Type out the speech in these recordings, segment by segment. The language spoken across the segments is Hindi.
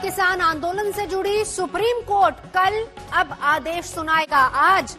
किसान आंदोलन से जुड़ी सुप्रीम कोर्ट कल अब आदेश सुनाएगा। आज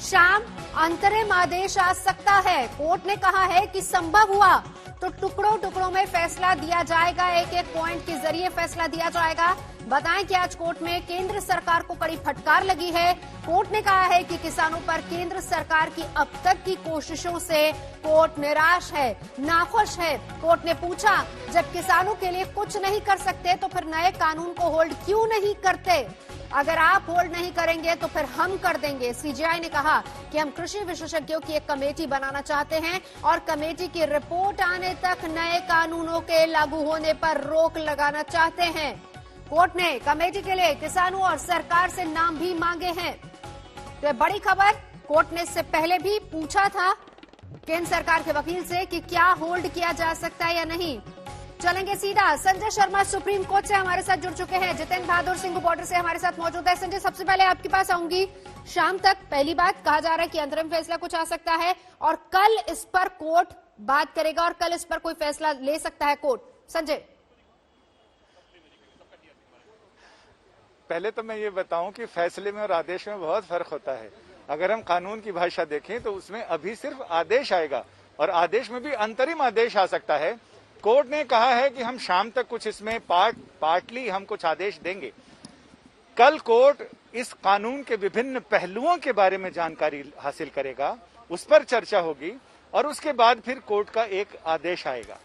शाम अंतरिम आदेश आ सकता है। कोर्ट ने कहा है कि संभव हुआ तो टुकड़ों टुकड़ों में फैसला दिया जाएगा, एक एक पॉइंट के जरिए फैसला दिया जाएगा। बताएं कि आज कोर्ट में केंद्र सरकार को कड़ी फटकार लगी है। कोर्ट ने कहा है कि किसानों पर केंद्र सरकार की अब तक की कोशिशों से कोर्ट निराश है, नाखुश है। कोर्ट ने पूछा, जब किसानों के लिए कुछ नहीं कर सकते तो फिर नए कानून को होल्ड क्यों नहीं करते? अगर आप होल्ड नहीं करेंगे तो फिर हम कर देंगे। सीजेआई ने कहा कि हम कृषि विशेषज्ञों की एक कमेटी बनाना चाहते हैं और कमेटी की रिपोर्ट आने तक नए कानूनों के लागू होने पर रोक लगाना चाहते हैं। कोर्ट ने कमेटी के लिए किसानों और सरकार से नाम भी मांगे हैं। तो बड़ी खबर, कोर्ट ने इससे पहले भी पूछा था केंद्र सरकार के वकील से कि क्या होल्ड किया जा सकता है या नहीं। चलेंगे सीधा, संजय शर्मा सुप्रीम कोर्ट से हमारे साथ जुड़ चुके हैं। जितेंद्र बहादुर सिंह बॉर्डर से हमारे साथ मौजूद है। संजय, सबसे पहले आपके पास आऊंगी। शाम तक पहली बात कहा जा रहा है कि अंतरिम फैसला कुछ आ सकता है और कल इस पर कोर्ट बात करेगा और कल इस पर कोई फैसला ले सकता है कोर्ट। संजय, पहले तो मैं ये बताऊं कि फैसले में और आदेश में बहुत फर्क होता है। अगर हम कानून की भाषा देखें तो उसमें अभी सिर्फ आदेश आएगा और आदेश में भी अंतरिम आदेश आ सकता है। कोर्ट ने कहा है कि हम शाम तक कुछ इसमें पार्टली हम कुछ आदेश देंगे। कल कोर्ट इस कानून के विभिन्न पहलुओं के बारे में जानकारी हासिल करेगा, उस पर चर्चा होगी और उसके बाद फिर कोर्ट का एक आदेश आएगा।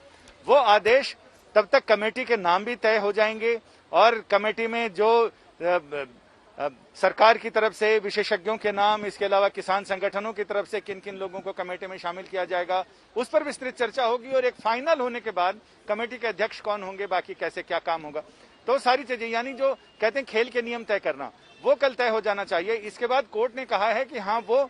वो आदेश तब तक कमेटी के नाम भी तय हो जाएंगे और कमेटी में जो सरकार की तरफ से विशेषज्ञों के नाम, इसके अलावा किसान संगठनों की तरफ से किन किन लोगों को कमेटी में शामिल किया जाएगा, उस पर विस्तृत चर्चा होगी और एक फाइनल होने के बाद कमेटी के अध्यक्ष कौन होंगे, बाकी कैसे क्या काम होगा, तो सारी चीजें, यानी जो कहते हैं खेल के नियम तय करना, वो कल तय हो जाना चाहिए। इसके बाद कोर्ट ने कहा है कि हाँ, वो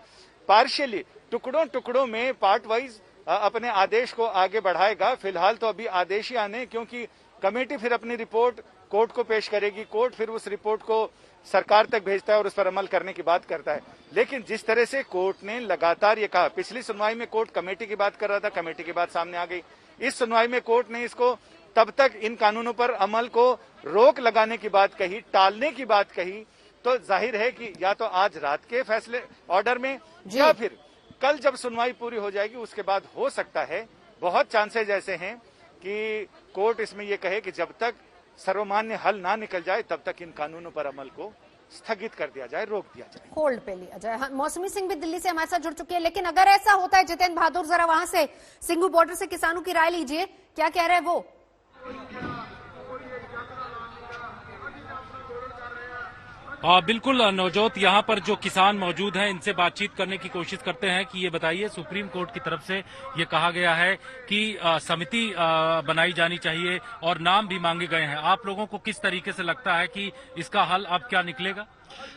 पार्शियली टुकड़ों टुकड़ों में पार्ट वाइज अपने आदेश को आगे बढ़ाएगा। फिलहाल तो अभी आदेश ही आने, क्योंकि कमेटी फिर अपनी रिपोर्ट कोर्ट को पेश करेगी, कोर्ट फिर उस रिपोर्ट को सरकार तक भेजता है और उस पर अमल करने की बात करता है। लेकिन जिस तरह से कोर्ट ने लगातार ये कहा, पिछली सुनवाई में कोर्ट कमेटी की बात कर रहा था, कमेटी की बात सामने आ गई। इस सुनवाई में कोर्ट ने इसको तब तक इन कानूनों पर अमल को रोक लगाने की बात कही, टालने की बात कही, तो जाहिर है कि या तो आज रात के फैसले ऑर्डर में या फिर कल जब सुनवाई पूरी हो जाएगी उसके बाद हो सकता है, बहुत चांसेज ऐसे हैं कि कोर्ट इसमें यह कहे कि जब तक सर्वमान्य हल ना निकल जाए तब तक इन कानूनों पर अमल को स्थगित कर दिया जाए, रोक दिया जाए, होल्ड पे लिया जाए। हाँ, मौसमी सिंह भी दिल्ली से हमारे साथ जुड़ चुकी है। लेकिन अगर ऐसा होता है, जितेंद्र बहादुर जरा वहां से सिंघू बॉर्डर से किसानों की राय लीजिए, क्या कह रहे हैं वो? बिल्कुल नवजोत, यहाँ पर जो किसान मौजूद हैं इनसे बातचीत करने की कोशिश करते हैं कि ये बताइए, सुप्रीम कोर्ट की तरफ से ये कहा गया है कि समिति बनाई जानी चाहिए और नाम भी मांगे गए हैं। आप लोगों को किस तरीके से लगता है कि इसका हल अब क्या निकलेगा?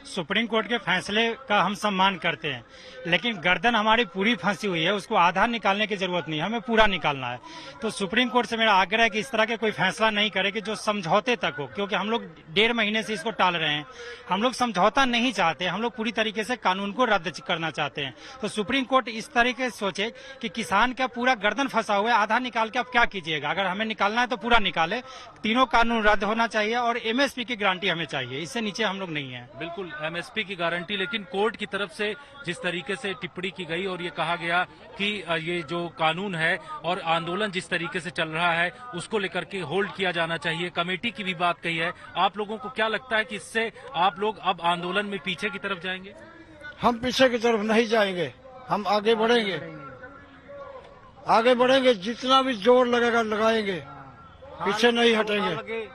सुप्रीम कोर्ट के फैसले का हम सम्मान करते हैं, लेकिन गर्दन हमारी पूरी फंसी हुई है, उसको आधा निकालने की जरूरत नहीं, हमें पूरा निकालना है। तो सुप्रीम कोर्ट से मेरा आग्रह है कि इस तरह के कोई फैसला नहीं करे कि जो समझौते तक हो, क्योंकि हम लोग 1.5 महीने से इसको टाल रहे हैं। हम लोग समझौता नहीं चाहते, हम लोग पूरी तरीके से कानून को रद्द करना चाहते हैं। तो सुप्रीम कोर्ट इस तरीके से सोचे कि किसान का पूरा गर्दन फंसा हुआ है, आधा निकाल के आप क्या कीजिएगा? अगर हमें निकालना है तो पूरा निकाले। तीनों कानून रद्द होना चाहिए और एमएसपी की गारंटी हमें चाहिए, इससे नीचे हम लोग नहीं है। बिल्कुल एमएसपी की गारंटी, लेकिन कोर्ट की तरफ से जिस तरीके से टिप्पणी की गई और ये कहा गया कि ये जो कानून है और आंदोलन जिस तरीके से चल रहा है उसको लेकर के होल्ड किया जाना चाहिए, कमेटी की भी बात कही है। आप लोगों को क्या लगता है कि इससे आप लोग अब आंदोलन में पीछे की तरफ जाएंगे? हम पीछे की तरफ नहीं जाएंगे, हम आगे बढ़ेंगे, आगे बढ़ेंगे, जितना भी जोर लगेगा लगाएंगे, पीछे नहीं हटेंगे।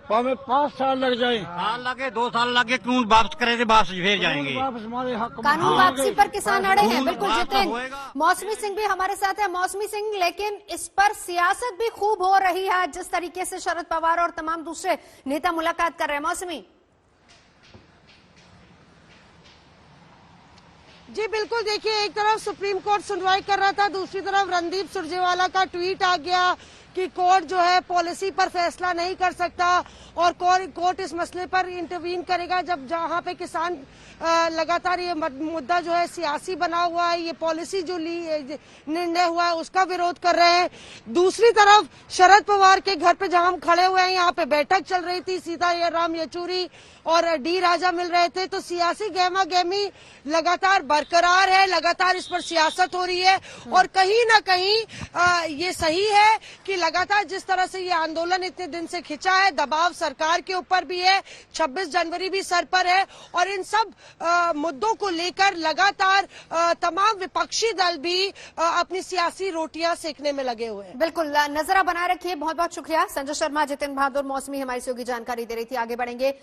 हमें 5 साल लग जाए, साल लगे, 2 साल लगे, क्यों वापस करेंगे, वापस फिर जाएंगे। हमारे हक कानून वापसी पर किसान अड़े हैं। बिल्कुल जितेंद्र, मौसमी सिंह भी हमारे साथ है। मौसमी सिंह, लेकिन इस पर सियासत भी खूब हो रही है जिस तरीके से शरद पवार और तमाम दूसरे नेता मुलाकात कर रहे हैं। मौसमी जी बिल्कुल, देखिए, एक तरफ सुप्रीम कोर्ट सुनवाई कर रहा था, दूसरी तरफ रणदीप सुरजेवाला का ट्वीट आ गया कि कोर्ट जो है पॉलिसी पर फैसला नहीं कर सकता और कोर्ट इस मसले पर इंटरवीन करेगा जब जहां पे किसान लगातार ये मुद्दा जो है सियासी बना हुआ है, ये पॉलिसी जो निर्णय हुआ है उसका विरोध कर रहे हैं। दूसरी तरफ शरद पवार के घर पे जहां हम खड़े हुए हैं, यहाँ पे बैठक चल रही थी, सीताराम येचुरी और डी राजा मिल रहे थे, तो सियासी गहमा गहमी लगातार बरकरार है, लगातार इस पर सियासत हो रही है और कहीं ना कहीं ये सही है कि लगातार जिस तरह से ये आंदोलन इतने दिन से खिंचा है, दबाव सरकार के ऊपर भी है, 26 जनवरी भी सर पर है और इन सब मुद्दों को लेकर लगातार तमाम विपक्षी दल भी अपनी सियासी रोटियां सेकने में लगे हुए हैं। बिल्कुल, नजर बनाए रखिए। बहुत बहुत शुक्रिया संजय शर्मा, जितेंद्र बहादुर मौसमी हमारी सहयोगी जानकारी दे रही थी। आगे बढ़ेंगे,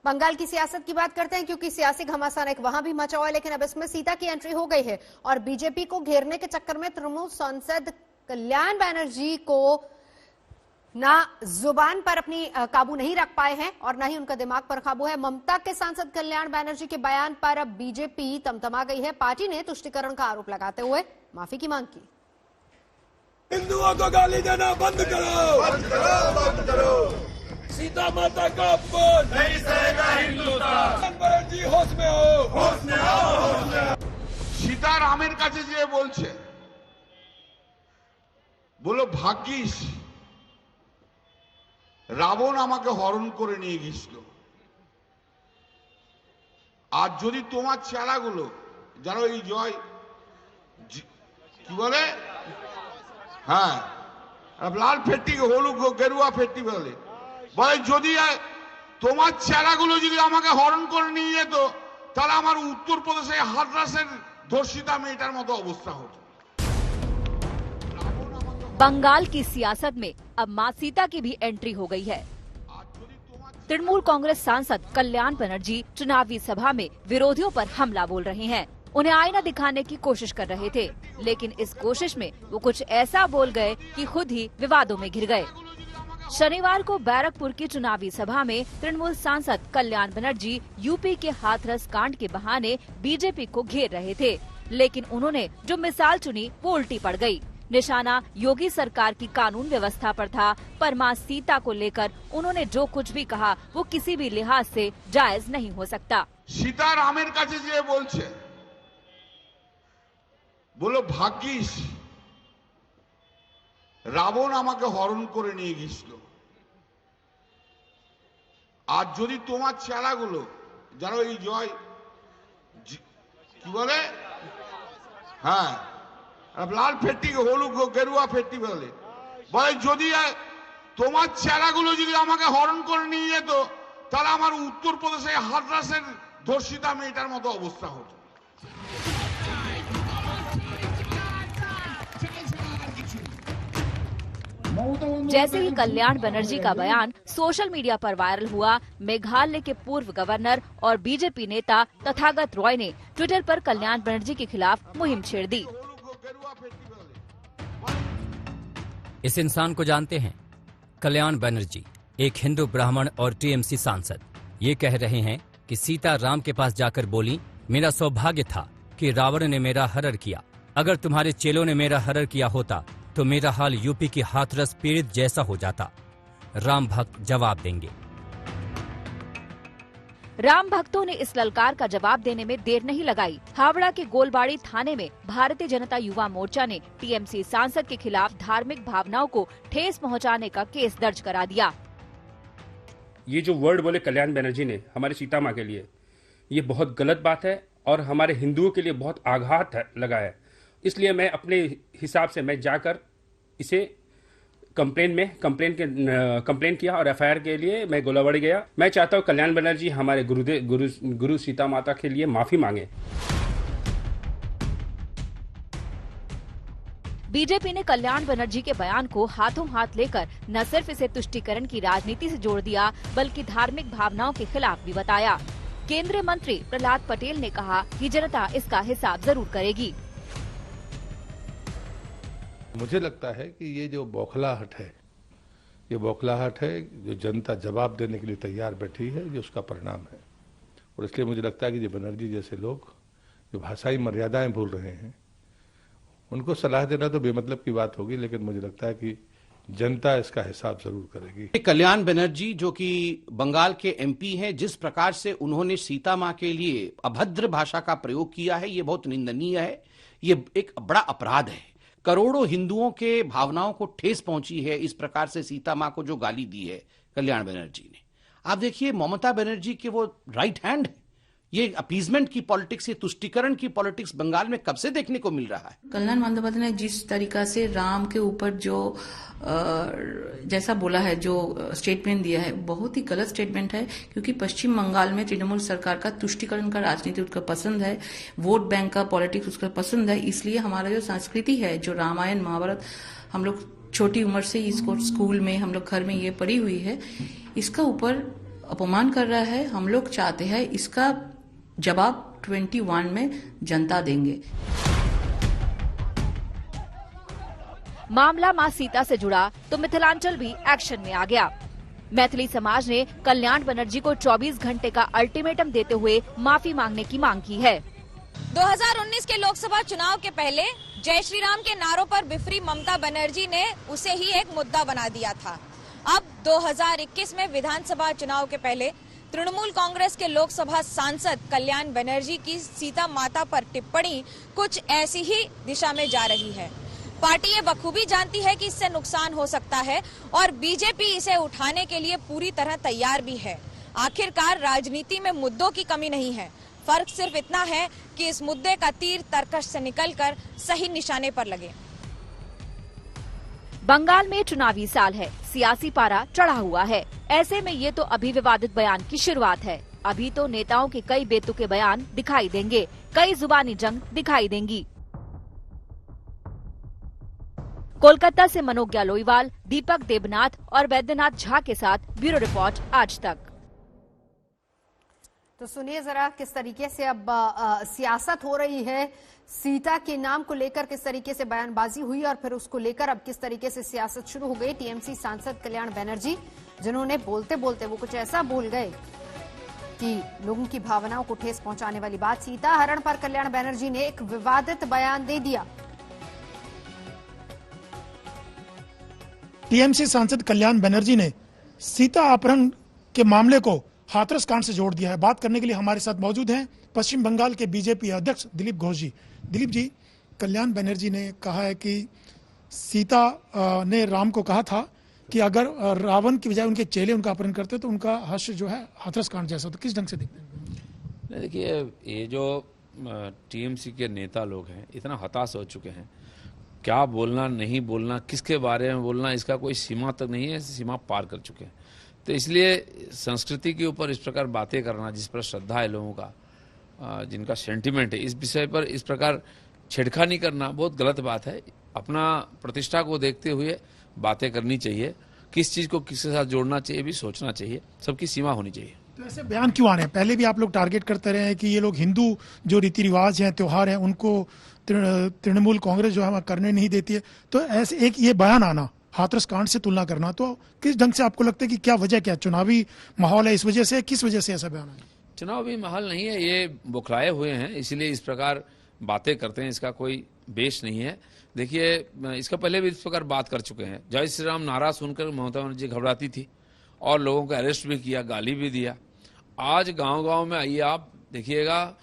बंगाल की सियासत की बात करते हैं क्योंकि सियासी घमासान एक वहां भी मचा हुआ है, लेकिन अब इसमें सीता की एंट्री हो गई है और बीजेपी को घेरने के चक्कर में तृणमूल सांसद कल्याण बनर्जी को ना जुबान पर अपनी काबू नहीं रख पाए हैं और ना ही उनका दिमाग पर काबू है। ममता के सांसद कल्याण बनर्जी के बयान पर अब बीजेपी तमतमा गई है। पार्टी ने तुष्टीकरण का आरोप लगाते हुए माफी की मांग की। हिंदुओं को गाली देना बंद करो, बंद करो, बंद करो। सीता माता का अपमान नहीं सहेगा हिंदुस्तान। बनर्जी होश में हो, होश में आओ, होश में आओ। সীতারামের কাছে যে বলছে, বলো ভাগ্যিস রাবণ আমাকে হরণ করে নিয়ে গিয়েছিল। আর যদি তোমার চেলাগুলো যারা এই জয় কি বলে, হ্যাঁ লাল ফেট্টি হলুদ গেরুয়া ফেট্টি বলে, বলে যদি তোমার চেলাগুলো যদি আমাকে হরণ করে নিয়ে যেত তাহলে আমার উত্তরপ্রদেশে হাথরাসের ধর্ষিতা মেয়েটার মতো অবস্থা হতো। बंगाल की सियासत में अब मां सीता की भी एंट्री हो गई है। तृणमूल कांग्रेस सांसद कल्याण बनर्जी चुनावी सभा में विरोधियों पर हमला बोल रहे हैं। उन्हें आईना दिखाने की कोशिश कर रहे थे, लेकिन इस कोशिश में वो कुछ ऐसा बोल गए कि खुद ही विवादों में घिर गए। शनिवार को बैरकपुर की चुनावी सभा में तृणमूल सांसद कल्याण बनर्जी यूपी के हाथरस कांड के बहाने बीजेपी को घेर रहे थे, लेकिन उन्होंने जो मिसाल चुनी वो उल्टी पड़ गई। निशाना योगी सरकार की कानून व्यवस्था पर था, पर मां सीता को लेकर उन्होंने जो कुछ भी कहा वो किसी भी लिहाज से जायज नहीं हो सकता। সীতারামের কাছে যে বলছে, বলো ভাগ্যিস রাবণ আমাকে হরণ করে নিয়ে গিয়েছিল। আর যদি তোমার চেলাগুলো যারা এই জয় কি বলে, হ্যাঁ লাল ফেট্টি হলুদ গেরুয়া ফেট্টি বলে, বলে যদি তোমার চেলাগুলো যদি আমাকে হরণ করে নিয়ে যেত তাহলে আমার উত্তরপ্রদেশে হাথরাসের ধর্ষিতা মেয়েটার মতো অবস্থা হতো। जैसे ही कल्याण बनर्जी का बयान सोशल मीडिया पर वायरल हुआ, मेघालय के पूर्व गवर्नर और बीजेपी नेता तथागत रॉय ने ट्विटर पर कल्याण बनर्जी के खिलाफ मुहिम छेड़ दी। इस इंसान को जानते हैं? कल्याण बनर्जी, एक हिंदू ब्राह्मण और टीएमसी सांसद, ये कह रहे हैं कि सीता राम के पास जाकर बोली, मेरा सौभाग्य था कि रावण ने मेरा हरण किया। अगर तुम्हारे चेलों ने मेरा हरण किया होता तो मेरा हाल यूपी की हाथरस पीड़ित जैसा हो जाता। राम भक्त जवाब देंगे। राम भक्तों ने इस ललकार का जवाब देने में देर नहीं लगाई। हावड़ा के गोलबाड़ी थाने में भारतीय जनता युवा मोर्चा ने टीएमसी सांसद के खिलाफ धार्मिक भावनाओं को ठेस पहुंचाने का केस दर्ज करा दिया। ये जो वर्ड बोले कल्याण बनर्जी ने हमारे सीता माँ के लिए, ये बहुत गलत बात है और हमारे हिंदुओं के लिए बहुत आघात लगा है। इसलिए मैं अपने हिसाब से मैं जाकर इसे कंप्लेन किया और एफआईआर के लिए मैं गोलाबाड़ी गया। मैं चाहता हूँ कल्याण बनर्जी हमारे गुरु सीता माता के लिए माफी मांगे। बीजेपी ने कल्याण बनर्जी के बयान को हाथों हाथ लेकर न सिर्फ इसे तुष्टीकरण की राजनीति से जोड़ दिया, बल्कि धार्मिक भावनाओं के खिलाफ भी बताया। केंद्रीय मंत्री प्रहलाद पटेल ने कहा कि जनता इसका हिसाब जरूर करेगी। मुझे लगता है कि ये जो बौखलाहट है, ये बौखलाहट है जो जनता जवाब देने के लिए तैयार बैठी है, ये उसका परिणाम है। और इसलिए मुझे लगता है कि जो बनर्जी जैसे लोग जो भाषाई मर्यादाएं भूल रहे हैं, उनको सलाह देना तो बेमतलब की बात होगी, लेकिन मुझे लगता है कि जनता इसका हिसाब जरूर करेगी। कल्याण बनर्जी जो कि बंगाल के एमपी हैं, जिस प्रकार से उन्होंने सीता मां के लिए अभद्र भाषा का प्रयोग किया है, ये बहुत निंदनीय है। ये एक बड़ा अपराध है। करोड़ों हिंदुओं के भावनाओं को ठेस पहुंची है इस प्रकार से सीता मां को जो गाली दी है कल्याण बनर्जी ने। आप देखिए ममता बनर्जी के वो राइट हैंड है। ये अपीजमेंट की पॉलिटिक्स, ये तुष्टीकरण की पॉलिटिक्स बंगाल में कब से देखने को मिल रहा है। कल्याण बंदोपाध्याय ने जिस तरीका से राम के ऊपर जो जैसा बोला है, जो स्टेटमेंट दिया है, बहुत ही गलत स्टेटमेंट है। क्योंकि पश्चिम बंगाल में तृणमूल सरकार का तुष्टीकरण का राजनीति उसका पसंद है, वोट बैंक का पॉलिटिक्स उसका पसंद है। इसलिए हमारा जो संस्कृति है, जो रामायण महाभारत हम लोग छोटी उम्र से इसको स्कूल में हम लोग घर में ये पढ़ी हुई है, इसका ऊपर अपमान कर रहा है। हम लोग चाहते हैं इसका जवाब 21 में जनता देंगे। मामला मां सीता से जुड़ा तो मिथिलांचल भी एक्शन में आ गया। मैथिली समाज ने कल्याण बनर्जी को 24 घंटे का अल्टीमेटम देते हुए माफी मांगने की मांग की है। 2019 के लोकसभा चुनाव के पहले जय श्री राम के नारों पर बिफरी ममता बनर्जी ने उसे ही एक मुद्दा बना दिया था। अब 2021 में विधानसभा चुनाव के पहले तृणमूल कांग्रेस के लोकसभा सांसद कल्याण बनर्जी की सीता माता पर टिप्पणी कुछ ऐसी ही दिशा में जा रही है। पार्टी ये बखूबी जानती है कि इससे नुकसान हो सकता है और बीजेपी इसे उठाने के लिए पूरी तरह तैयार भी है। आखिरकार राजनीति में मुद्दों की कमी नहीं है, फर्क सिर्फ इतना है कि इस मुद्दे का तीर तरकश से निकलकर सही निशाने पर लगे। बंगाल में चुनावी साल है, सियासी पारा चढ़ा हुआ है। ऐसे में ये तो अभी विवादित बयान की शुरुआत है। अभी तो नेताओं के कई बेतुके बयान दिखाई देंगे, कई जुबानी जंग दिखाई देंगी। कोलकाता से मनोज्ञा लोईवाल, दीपक देबनाथ और वैद्यनाथ झा के साथ ब्यूरो रिपोर्ट आज तक। तो सुनिए जरा किस तरीके से अब सियासत हो रही है, सीता के नाम को लेकर किस तरीके से बयानबाजी हुई और फिर उसको लेकर अब किस तरीके से सियासत शुरू हो गई। टीएमसी सांसद कल्याण बनर्जी जिन्होंने बोलते बोलते वो कुछ ऐसा बोल गए कि लोगों की भावनाओं को ठेस पहुंचाने वाली बात। सीता हरण पर कल्याण बनर्जी ने एक विवादित बयान दे दिया। टीएमसी सांसद कल्याण बनर्जी ने सीता अपहरण के मामले को हाथरस कांड से जोड़ दिया है। बात करने के लिए हमारे साथ मौजूद हैं पश्चिम बंगाल के बीजेपी अध्यक्ष दिलीप घोष जी। दिलीप जी, कल्याण बनर्जी ने कहा है कि सीता ने राम को कहा था कि अगर रावण की बजाय उनके चेले उनका अपहरण करते तो उनका हश्र जो है हाथरस कांड जैसा। तो किस ढंग से देखते हैं? देखिए, ये जो टीएमसी के नेता लोग हैं इतना हताश हो चुके हैं, क्या बोलना नहीं बोलना, किसके बारे में बोलना, इसका कोई सीमा तक नहीं है, सीमा पार कर चुके हैं। तो इसलिए संस्कृति के ऊपर इस प्रकार बातें करना, जिस पर श्रद्धा है लोगों का, जिनका सेंटिमेंट है, इस विषय पर इस प्रकार छेड़खानी करना बहुत गलत बात है। अपना प्रतिष्ठा को देखते हुए बातें करनी चाहिए, किस चीज़ को किसके साथ जोड़ना चाहिए भी सोचना चाहिए, सबकी सीमा होनी चाहिए। तो ऐसे बयान क्यों आ रहे हैं? पहले भी आप लोग टारगेट करते रहे हैं कि ये लोग हिंदू जो रीति रिवाज हैं, त्योहार हैं, उनको तृणमूल कांग्रेस जो है करने नहीं देती है। तो ऐसे एक ये बयान आना, हाथरस कांड से तुलना करना, तो किस ढंग से आपको लगता है कि क्या वजह, क्या चुनावी माहौल है इस वजह से, किस वजह से ऐसा बयान है? चुनावी माहौल नहीं है, ये बौखलाए हुए हैं, इसीलिए इस प्रकार बातें करते हैं, इसका कोई बेस नहीं है। देखिए, इसका पहले भी इस प्रकार बात कर चुके हैं। जय श्री राम नारा सुनकर ममता बनर्जी घबराती थी और लोगों को अरेस्ट भी किया, गाली भी दिया। आज गांव-गांव में आइए, आप देखिएगा,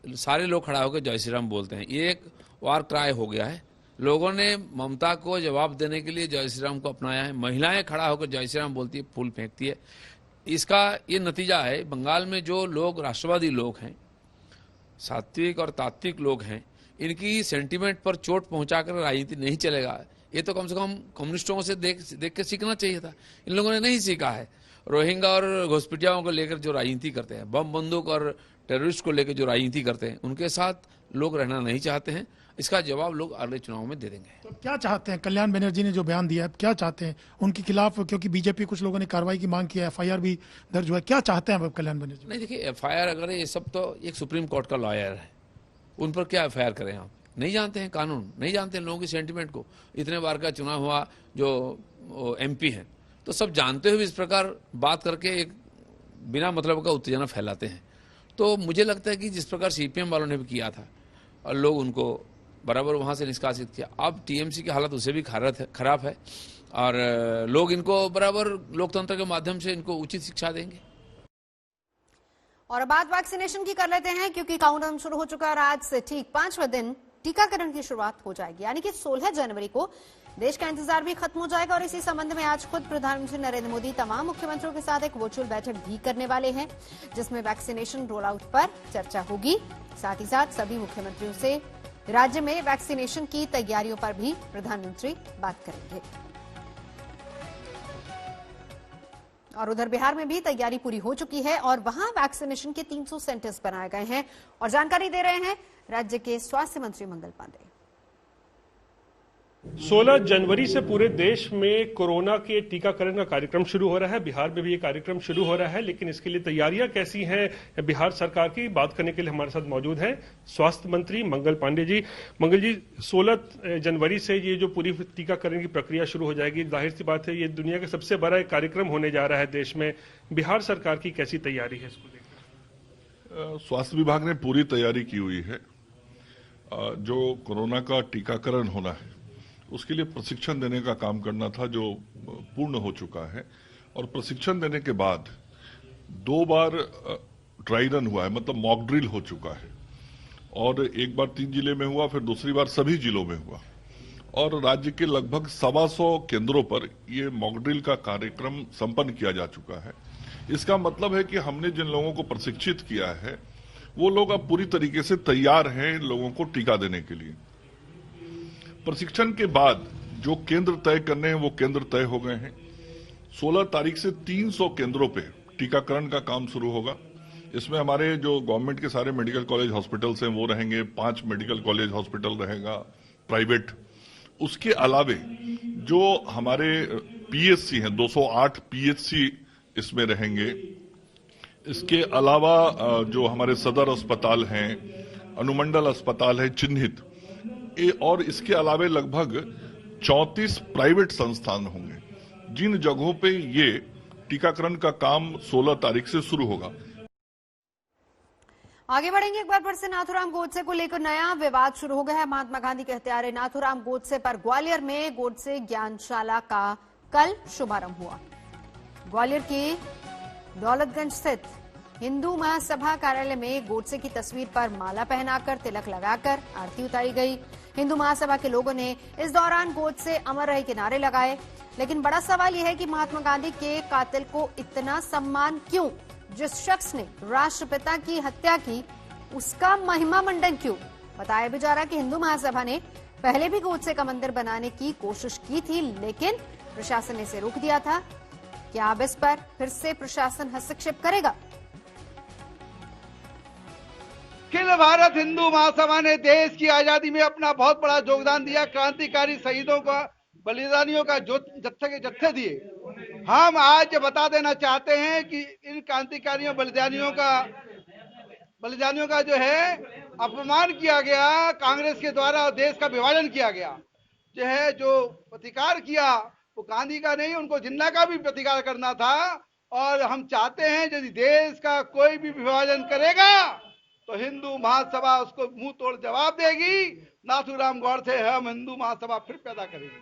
सारे लोग खड़ा होकर जय श्री राम बोलते हैं। ये एक वार क्राई हो गया है। लोगों ने ममता को जवाब देने के लिए जय श्री राम को अपनाया है। महिलाएं खड़ा होकर जय श्री राम बोलती है, फूल फेंकती है। इसका ये नतीजा है, बंगाल में जो लोग राष्ट्रवादी लोग हैं, सात्विक और तात्विक लोग हैं, इनकी सेंटीमेंट पर चोट पहुंचाकर राजनीति नहीं चलेगा। ये तो कम से कम कम्युनिस्टों से देख के सीखना चाहिए था। इन लोगों ने नहीं सीखा है। रोहिंग्या और घुसपैठियों को लेकर जो राजनीति करते हैं, बम बंदूक और टेररिस्ट को लेकर जो राजनीति करते हैं, उनके साथ लोग रहना नहीं चाहते हैं। इसका जवाब लोग अगले चुनाव में दे देंगे। तो क्या चाहते हैं? कल्याण बनर्जी ने जो बयान दिया है, क्या चाहते हैं उनके खिलाफ? क्योंकि बीजेपी कुछ लोगों ने कार्रवाई की मांग की है, एफआईआर भी दर्ज हुआ है। क्या चाहते हैं कल्याण बनर्जी? नहीं, देखिए, एफआईआर अगर ये सब तो एक सुप्रीम कोर्ट का लॉयर है, उन पर क्या एफआईआर करें? आप नहीं जानते हैं कानून, नहीं जानते हैं लोगों की सेंटिमेंट को। इतने बार का चुनाव हुआ, जो एमपी हैं, तो सब जानते हुए इस प्रकार बात करके एक बिना मतलब का उत्तेजना फैलाते हैं। तो मुझे लगता है कि जिस प्रकार सीपीएम वालों ने भी किया था और लोग उनको बराबर वहां से निष्कासित किया, अब टीएमसी की हालत उससे भी खराब है। और लोग इनको बराबर लोकतंत्र के माध्यम से इनको उचित शिक्षा देंगे। और बात वैक्सीनेशन की कर लेते हैं, क्योंकि काउंटडाउन शुरू हो चुका है। आज से ठीक 5वें दिन टीकाकरण की शुरुआत हो जाएगी, यानी कि 16 जनवरी को देश का इंतजार भी खत्म हो जाएगा। और इसी संबंध में आज खुद प्रधानमंत्री नरेंद्र मोदी तमाम मुख्यमंत्रियों के साथ एक वर्चुअल बैठक भी करने वाले हैं, जिसमें वैक्सीनेशन रोल आउट पर चर्चा होगी। साथ ही साथ सभी मुख्यमंत्रियों से राज्य में वैक्सीनेशन की तैयारियों पर भी प्रधानमंत्री बात करेंगे। और उधर बिहार में भी तैयारी पूरी हो चुकी है और वहां वैक्सीनेशन के 300 सेंटर्स बनाए गए हैं। और जानकारी दे रहे हैं राज्य के स्वास्थ्य मंत्री मंगल पांडे। 16 जनवरी से पूरे देश में कोरोना के टीकाकरण का कार्यक्रम शुरू हो रहा है। बिहार में भी ये कार्यक्रम शुरू हो रहा है, लेकिन इसके लिए तैयारियां कैसी हैं बिहार सरकार की, बात करने के लिए हमारे साथ मौजूद हैं स्वास्थ्य मंत्री मंगल पांडे जी। मंगल जी, 16 जनवरी से ये जो पूरी टीकाकरण की प्रक्रिया शुरू हो जाएगी, जाहिर सी बात है ये दुनिया का सबसे बड़ा एक कार्यक्रम होने जा रहा है देश में। बिहार सरकार की कैसी तैयारी है इसको लेकर? स्वास्थ्य विभाग ने पूरी तैयारी की हुई है। जो कोरोना का टीकाकरण होना है उसके लिए प्रशिक्षण देने का काम करना था, जो पूर्ण हो चुका है। और प्रशिक्षण देने के बाद 2 बार ड्राई रन हुआ है, मतलब मॉक ड्रिल हो चुका है। और एक बार 3 जिले में हुआ, फिर दूसरी बार सभी जिलों में हुआ। और राज्य के लगभग 125 केंद्रों पर ये मॉक ड्रिल का कार्यक्रम संपन्न किया जा चुका है। इसका मतलब है कि हमने जिन लोगों को प्रशिक्षित किया है वो लोग अब पूरी तरीके से तैयार हैं लोगों को टीका देने के लिए। प्रशिक्षण के बाद जो केंद्र तय करने हैं वो केंद्र तय हो गए हैं। 16 तारीख से 300 केंद्रों पे टीकाकरण का काम शुरू होगा। इसमें हमारे जो गवर्नमेंट के सारे मेडिकल कॉलेज हॉस्पिटल्स हैं वो रहेंगे, 5 मेडिकल कॉलेज हॉस्पिटल रहेगा प्राइवेट। उसके अलावे जो हमारे पीएचसी हैं, 208 पीएचसी इसमें रहेंगे। इसके अलावा जो हमारे सदर अस्पताल हैं, अनुमंडल अस्पताल है चिन्हित, और इसके अलावे लगभग 34 प्राइवेट संस्थान होंगे, जिन जगहों पे ये टीकाकरण का काम 16 तारीख से शुरू होगा। आगे बढ़ेंगे, एक बार फिर से नाथूराम गोडसे को लेकर नया विवाद शुरू हो गया है। महात्मा गांधी के हत्यारे नाथूराम गोडसे पर ग्वालियर में गोडसे ज्ञानशाला का कल शुभारंभ हुआ। ग्वालियर के दौलतगंज स्थित हिंदू महासभा कार्यालय में गोडसे की तस्वीर पर माला पहनाकर तिलक लगाकर आरती उतारी गई। हिंदू महासभा के लोगों ने इस दौरान गोडसे अमर रहे के नारे लगाए। लेकिन बड़ा सवाल यह है कि महात्मा गांधी के कातिल को इतना सम्मान क्यों? जिस शख्स ने राष्ट्रपिता की हत्या की उसका महिमा मंडन क्यों? बताया भी जा रहा है कि हिंदू महासभा ने पहले भी गोडसे का मंदिर बनाने की कोशिश की थी, लेकिन प्रशासन ने इसे रोक दिया था। क्या अब इस पर फिर से प्रशासन हस्तक्षेप करेगा? अखिल भारत हिंदू महासभा ने देश की आजादी में अपना बहुत बड़ा योगदान दिया। क्रांतिकारी शहीदों का, बलिदानियों का जो जत्थे दिए। हम आज बता देना चाहते हैं कि इन क्रांतिकारियों बलिदानियों का जो है अपमान किया गया कांग्रेस के द्वारा और देश का विभाजन किया गया। जो प्रतिकार किया वो गांधी का नहीं, उनको जिन्ना का भी प्रतिकार करना था। और हम चाहते हैं यदि देश का कोई भी विभाजन करेगा तो हिंदू महासभा उसको मुंह तोड़ जवाब देगी। नाथूराम गोडसे हम हिंदू महासभा फिर पैदा करेंगे।